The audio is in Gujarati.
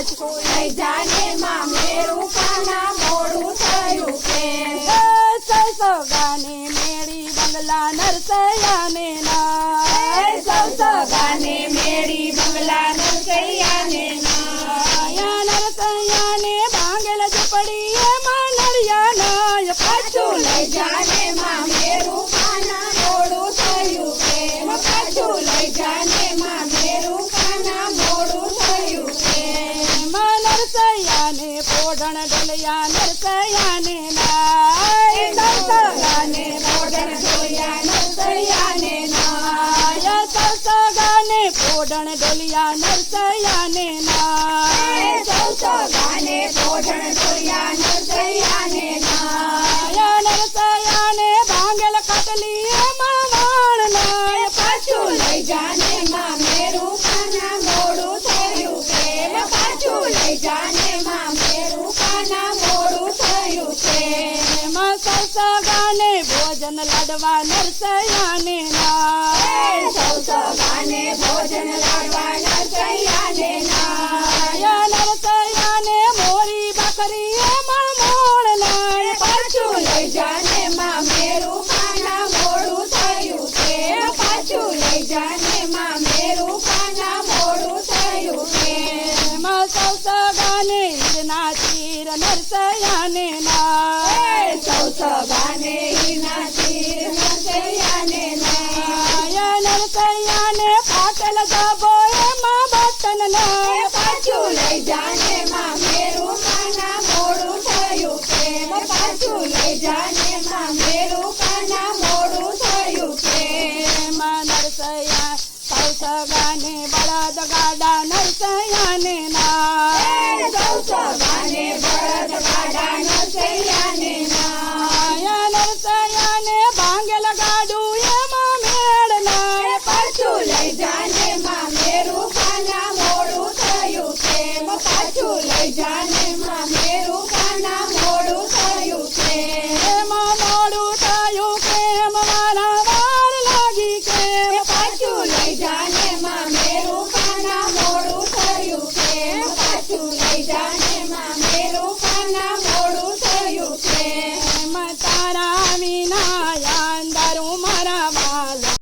લઈ જાને માં મેરું કાના મોડું થયું કે સૌસગાને મેળી બંગલા નરસૈયાને ના સૌસગાને મેળી બંગલા નરસૈયાને યા નરસૈયાને ભાંગેલ ઝૂંપડી એમાં નળિયા નાય પાછું લઈ જાને માં મેરું કાના મોડું થયું કે પાછું લઈ જાને માં મેરું કાના મોડું થયું કે નરસૈયાને પોઢણ ડોલિયા નરસૈયાને નાય સૌસગાને મોઢણ ઢોલિયા નરસૈયાને નાય સૌસગાને પોઢણ ડોલિયા નરસૈયાને નાય સૌસગાને પોઢણ ઢોલિયા નરસૈયાને નાય નરસૈયાને ભાંગેલ ખાટલી એમાં વાણ નાય પાછું લઈ જાને માં મેરું કાના મોડું થયું કે પાછું લઈ જાને માં મેરું કાના મોડું થયું કે સૌસગાને ભોજન લાડવા નરસૈયાને નાય સૌસગાને ભોજન લાડવા નરસૈયાને નાય નરસૈયાને મોરી ભાખરી એમાં મોણ નાય પાછું લઈ જાને માં મેરું કાના મોડું થયું કે પાછું લઈ જાને માં મેરું કાના મોડું થયું કે સૌસગાને હીરના ચીર નરસૈયાને નાય સૌસગાને હીરના ચીર નરસૈયાને નાય નરસૈયાને ફાટેલ જબો એમાં બટન નાય પાછું લઈ જાને માં મેરું કાના મોડું થયું કે પાછું લઈ જાને માં મેરું કાના મોડું થયું કે નરસૈયા સૌસગાને બળદ ગાડા નરસૈયાને નાય સૌસગાને બળદ ગાડા નરસૈયાને નાય નરસૈયાને ભાંગેલ ગાડું એમાં મેળ નાય પાછું લઈ જાને માં મેરું કાના મોડું થયું કે પાછું લઈ જાને માં મેરું કાના મોડું થયું કે એમાં મોડું થયું કેમ મારા વાર લાગી કેમ પાછું લઈ જાને માં